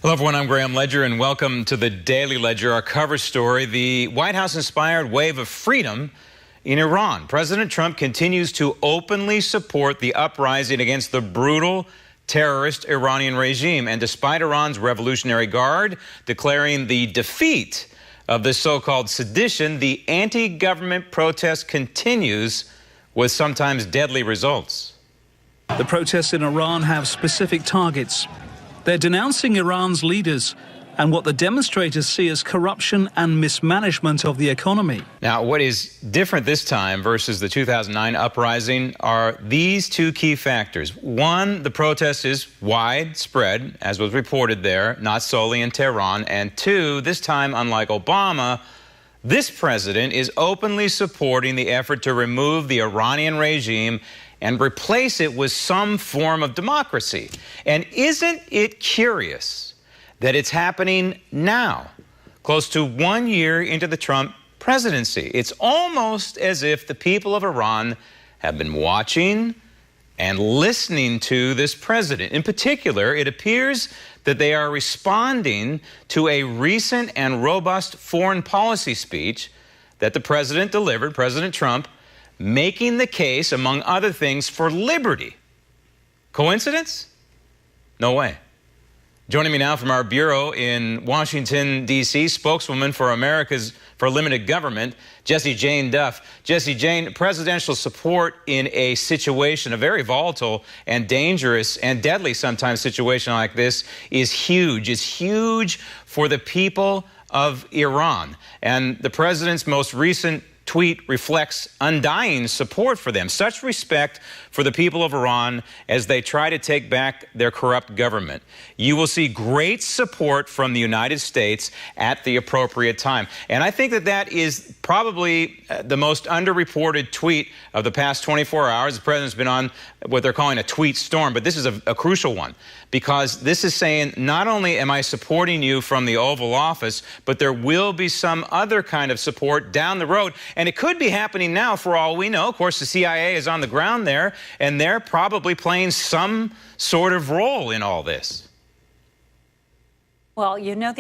Hello everyone, I'm Graham Ledger and welcome to the Daily Ledger. Our cover story, the White House-inspired wave of freedom in Iran. President Trump continues to openly support the uprising against the brutal terrorist Iranian regime. And despite Iran's Revolutionary Guard declaring the defeat of the so-called sedition, the anti-government protest continues with sometimes deadly results. The protests in Iran have specific targets. They're denouncing Iran's leaders and what the demonstrators see as corruption and mismanagement of the economy. Now, what is different this time versus the 2009 uprising are these two key factors. One, the protest is widespread, as was reported there, not solely in Tehran. And two, this time, unlike Obama, this president is openly supporting the effort to remove the Iranian regime and replace it with some form of democracy. And isn't it curious that it's happening now, close to 1 year into the Trump presidency? It's almost as if the people of Iran have been watching and listening to this president. In particular, it appears that they are responding to a recent and robust foreign policy speech that the president delivered, President Trump, making the case, among other things, for liberty. Coincidence? No way. Joining me now from our bureau in Washington, D.C., spokeswoman for America's for Limited Government, Jessie Jane Duff. Jessie Jane, presidential support in a situation, a very volatile and dangerous and deadly sometimes situation like this is huge. It's huge for the people of Iran. And the president's most recent tweet reflects undying support for them, such respect for the people of Iran as they try to take back their corrupt government. You will see great support from the United States at the appropriate time. And I think that that is probably the most underreported tweet of the past 24 hours. The president's been on what they're calling a tweet storm, but this is a crucial one, because this is saying not only am I supporting you from the Oval Office, but there will be some other kind of support down the road. And it could be happening now for all we know. Of course, the CIA is on the ground there, and they're probably playing some sort of role in all this. Well, you know,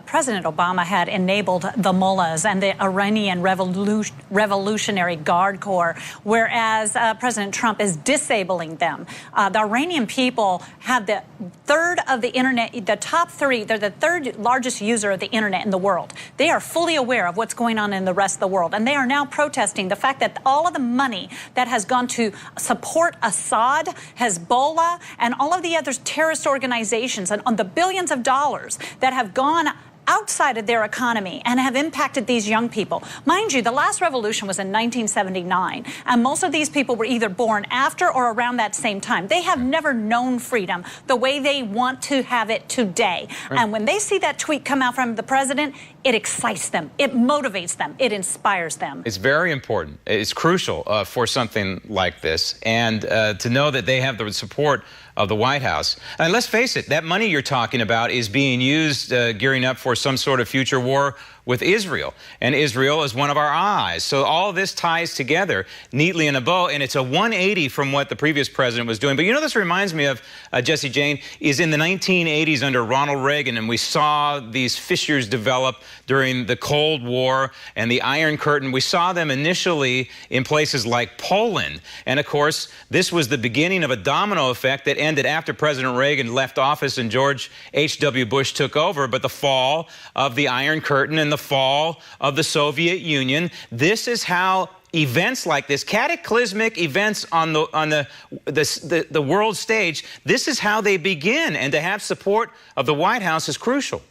President Obama had enabled the mullahs and the Iranian Revolutionary Guard Corps, whereas President Trump is disabling them. The Iranian people have the third of the internet, the top three, they're the third largest user of the internet in the world. They are fully aware of what's going on in the rest of the world, and they are now protesting the fact that all of the money that has gone to support Assad, Hezbollah, and all of the other terrorist organizations, and on the billions of dollars that have gone outside of their economy and have impacted these young people. Mind you, the last revolution was in 1979, and most of these people were either born after or around that same time. They have never known freedom the way they want to have it today. Right. And when they see that tweet come out from the president, it excites them, it motivates them, it inspires them. It's very important. It's crucial for something like this, and to know that they have the support of the White House. And let's face it, that money you're talking about is being used gearing up for some sort of future war with Israel. And Israel is one of our allies. So all of this ties together neatly in a bow, and it's a 180 from what the previous president was doing. But you know, this reminds me of, Jessie Jane, is in the 1980s under Ronald Reagan, and we saw these fissures develop during the Cold War and the Iron Curtain. We saw them initially in places like Poland. And of course, this was the beginning of a domino effect that ended after President Reagan left office and George H.W. Bush took over, but the fall of the Iron Curtain and the fall of the Soviet Union. This is how events like this, cataclysmic events on the world stage, this is how they begin, and to have support of the White House is crucial.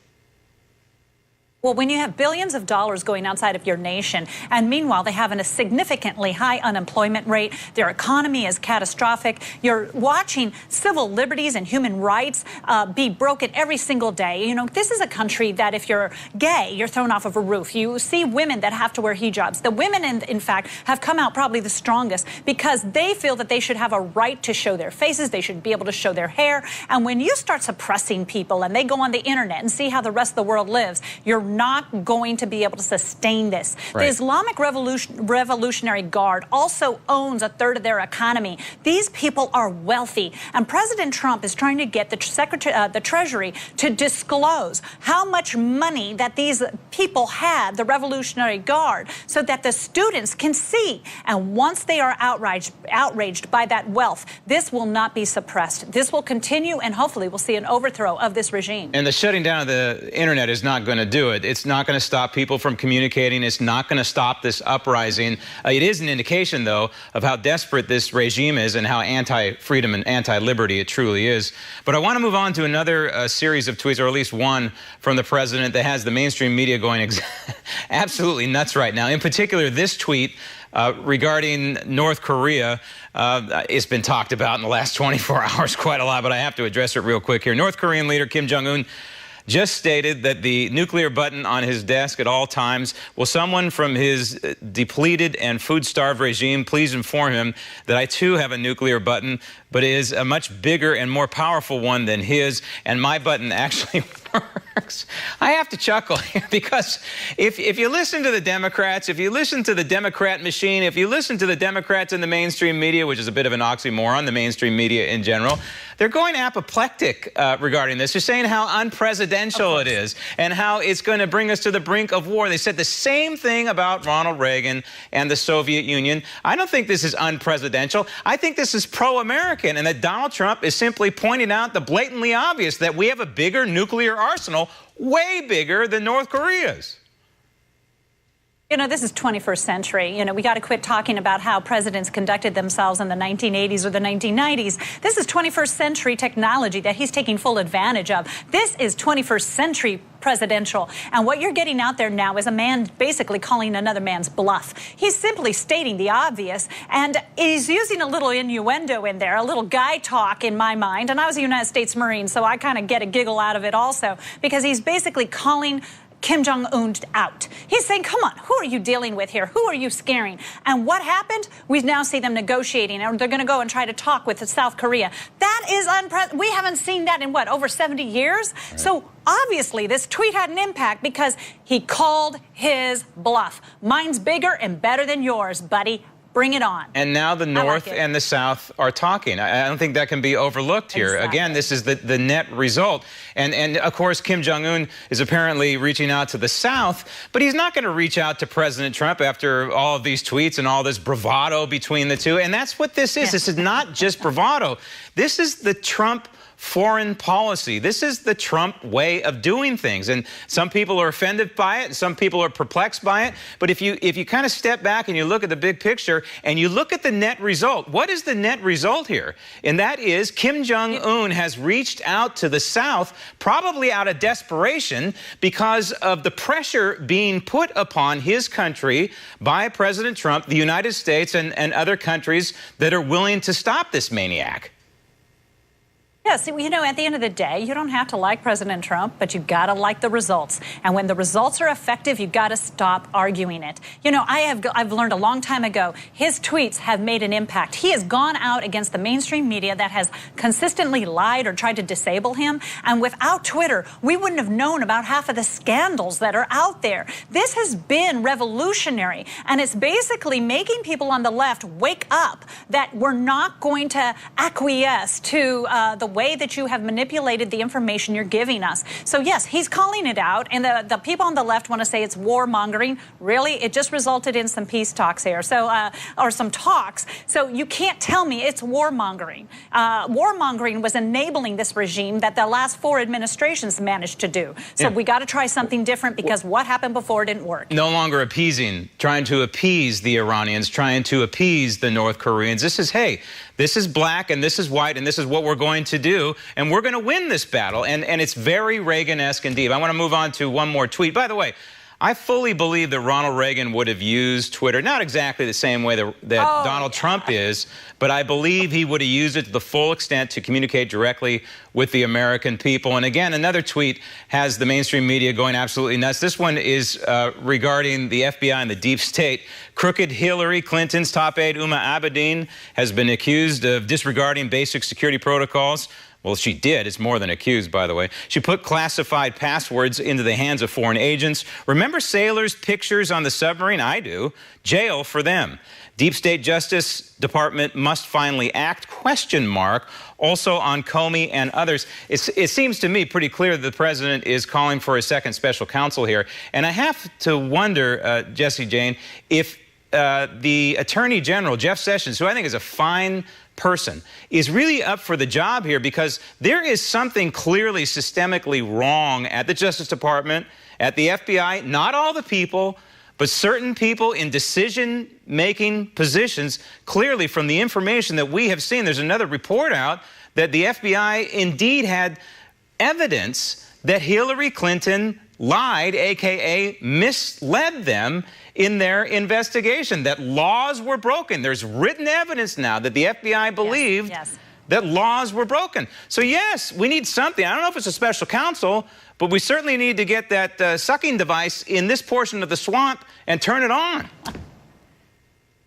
Well, when you have billions of dollars going outside of your nation, and meanwhile they have a significantly high unemployment rate, their economy is catastrophic, you're watching civil liberties and human rights be broken every single day. You know, this is a country that if you're gay, you're thrown off of a roof. You see women that have to wear hijabs. The women, in fact, have come out probably the strongest because they feel that they should have a right to show their faces, they should be able to show their hair. And when you start suppressing people and they go on the internet and see how the rest of the world lives, you're not going to be able to sustain this. Right. The Islamic Revolutionary Guard also owns a third of their economy. These people are wealthy, and President Trump is trying to get the Treasury to disclose how much money that these people had, the Revolutionary Guard, so that the students can see. And once they are outraged by that wealth, this will not be suppressed. This will continue, and hopefully we'll see an overthrow of this regime. And the shutting down of the internet is not going to do it. It's not going to stop people from communicating. It's not going to stop this uprising. It is an indication, though, of how desperate this regime is and how anti-freedom and anti-liberty it truly is. But I want to move on to another series of tweets, or at least one from the president that has the mainstream media going absolutely nuts right now. In particular, this tweet regarding North Korea. It's been talked about in the last 24 hours quite a lot, but I have to address it real quick here. North Korean leader Kim Jong-un just stated that the nuclear button on his desk at all times, will someone from his depleted and food-starved regime please inform him that I too have a nuclear button, but it is a much bigger and more powerful one than his, and my button actually works. I have to chuckle here because if you listen to the Democrats, if you listen to the Democrat machine, if you listen to the Democrats in the mainstream media, which is a bit of an oxymoron, the mainstream media in general, they're going apoplectic regarding this. They're saying how unpresidential it is and how it's going to bring us to the brink of war. They said the same thing about Ronald Reagan and the Soviet Union. I don't think this is unpresidential. I think this is pro-American, and that Donald Trump is simply pointing out the blatantly obvious that we have a bigger nuclear arsenal, way bigger than North Korea's. You know, this is 21st century. You know, we got to quit talking about how presidents conducted themselves in the 1980s or the 1990s. This is 21st century technology that he's taking full advantage of. This is 21st century presidential. And what you're getting out there now is a man basically calling another man's bluff. He's simply stating the obvious, and he's using a little innuendo in there, a little guy talk in my mind. And I was a United States Marine, so I kind of get a giggle out of it also, because he's basically calling Kim Jong-un out. He's saying, come on, who are you dealing with here? Who are you scaring? And what happened? We now see them negotiating, and they're going to go and try to talk with South Korea. That is unprecedented. We haven't seen that in, what, over 70 years? Right. So obviously this tweet had an impact because he called his bluff. Mine's bigger and better than yours, buddy. Bring it on. And now the North and the South are talking. I don't think that can be overlooked here. Exactly. Again, this is the net result. And of course, Kim Jong-un is apparently reaching out to the South, but he's not going to reach out to President Trump after all of these tweets and all this bravado between the two. And that's what this is. This is not just bravado. This is the Trump foreign policy. This is the Trump way of doing things. And some people are offended by it, and some people are perplexed by it. But if you kind of step back and you look at the big picture and you look at the net result, what is the net result here? And that is Kim Jong-un has reached out to the South, probably out of desperation because of the pressure being put upon his country by President Trump, the United States, and other countries that are willing to stop this maniac. Yes, you know, at the end of the day, you don't have to like President Trump, but you've got to like the results. And when the results are effective, you've got to stop arguing it. You know, I've learned a long time ago, his tweets have made an impact. He has gone out against the mainstream media that has consistently lied or tried to disable him. And without Twitter, we wouldn't have known about half of the scandals that are out there. This has been revolutionary. And it's basically making people on the left wake up that we're not going to acquiesce to the way that you have manipulated the information you're giving us. So yes, he's calling it out, and the people on the left want to say it's warmongering. Really, it just resulted in some peace talks here, or some talks. So you can't tell me it's warmongering. Warmongering was enabling this regime that the last 4 administrations managed to do. So we got to try something different, because what happened before didn't work. No longer appeasing, trying to appease the Iranians, trying to appease the North Koreans. This is, hey, this is black and this is white and this is what we're going to do, and we're going to win this battle. And it's very Reagan-esque indeed. I want to move on to one more tweet. By the way, I fully believe that Ronald Reagan would have used Twitter, not exactly the same way that Donald Trump is, but I believe he would have used it to the full extent to communicate directly with the American people. And again, another tweet has the mainstream media going absolutely nuts. This one is regarding the FBI and the deep state. Crooked Hillary Clinton's top aide, Uma Abedin, has been accused of disregarding basic security protocols Well, she did. It's more than accused, by the way. She put classified passwords into the hands of foreign agents. Remember sailors' pictures on the submarine? I do. Jail for them. Deep State Justice Department must finally act, ? Also on Comey and others. It seems to me pretty clear that the president is calling for a second special counsel here. And I have to wonder, Jessie Jane, if the Attorney General, Jeff Sessions, who I think is a fine person, is really up for the job here, because there is something clearly systemically wrong at the Justice Department, at the FBI, not all the people, but certain people in decision-making positions. Clearly, from the information that we have seen, there's another report out that the FBI indeed had evidence that Hillary Clinton lied, a.k.a. misled them in their investigation, that laws were broken. There's written evidence now that the FBI believed that laws were broken. So yes, we need something. I don't know if it's a special counsel, but we certainly need to get that sucking device in this portion of the swamp and turn it on.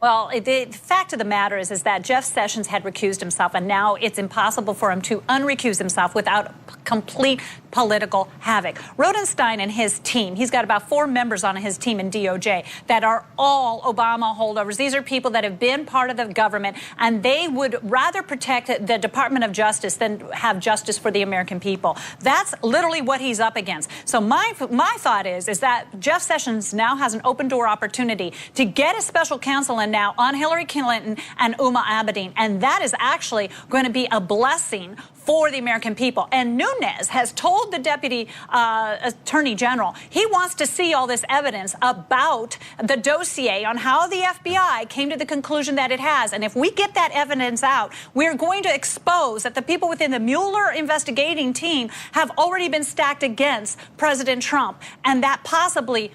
Well, the fact of the matter is that Jeff Sessions had recused himself, and now it's impossible for him to unrecuse himself without complete political havoc. Rodenstein and his team, he's got about 4 members on his team in DOJ that are all Obama holdovers. These are people that have been part of the government, and they would rather protect the Department of Justice than have justice for the American people. That's literally what he's up against. So my thought is that Jeff Sessions now has an open-door opportunity to get a special counsel in now on Hillary Clinton and Uma Abedin, and that is actually going to be a blessing for the American people. And Nunes has told the Deputy Attorney General he wants to see all this evidence about the dossier on how the FBI came to the conclusion that it has. And if we get that evidence out, we're going to expose that the people within the Mueller investigating team have already been stacked against President Trump, and that possibly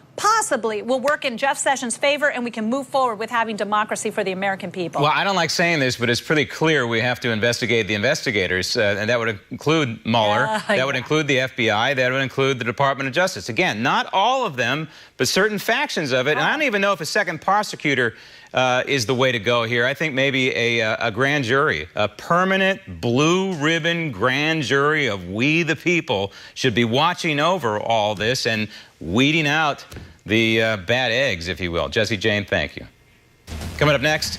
will work in Jeff Sessions' favor, and we can move forward with having democracy for the American people. Well, I don't like saying this, but it's pretty clear we have to investigate the investigators, and that would include Mueller, that would include the FBI, that would include the Department of Justice. Again, not all of them, but certain factions of it. And I don't even know if a second prosecutor is the way to go here. I think maybe a grand jury, a permanent blue ribbon grand jury of we the people should be watching over all this and weeding out the bad eggs, if you will. Jessie Jane, thank you. Coming up next.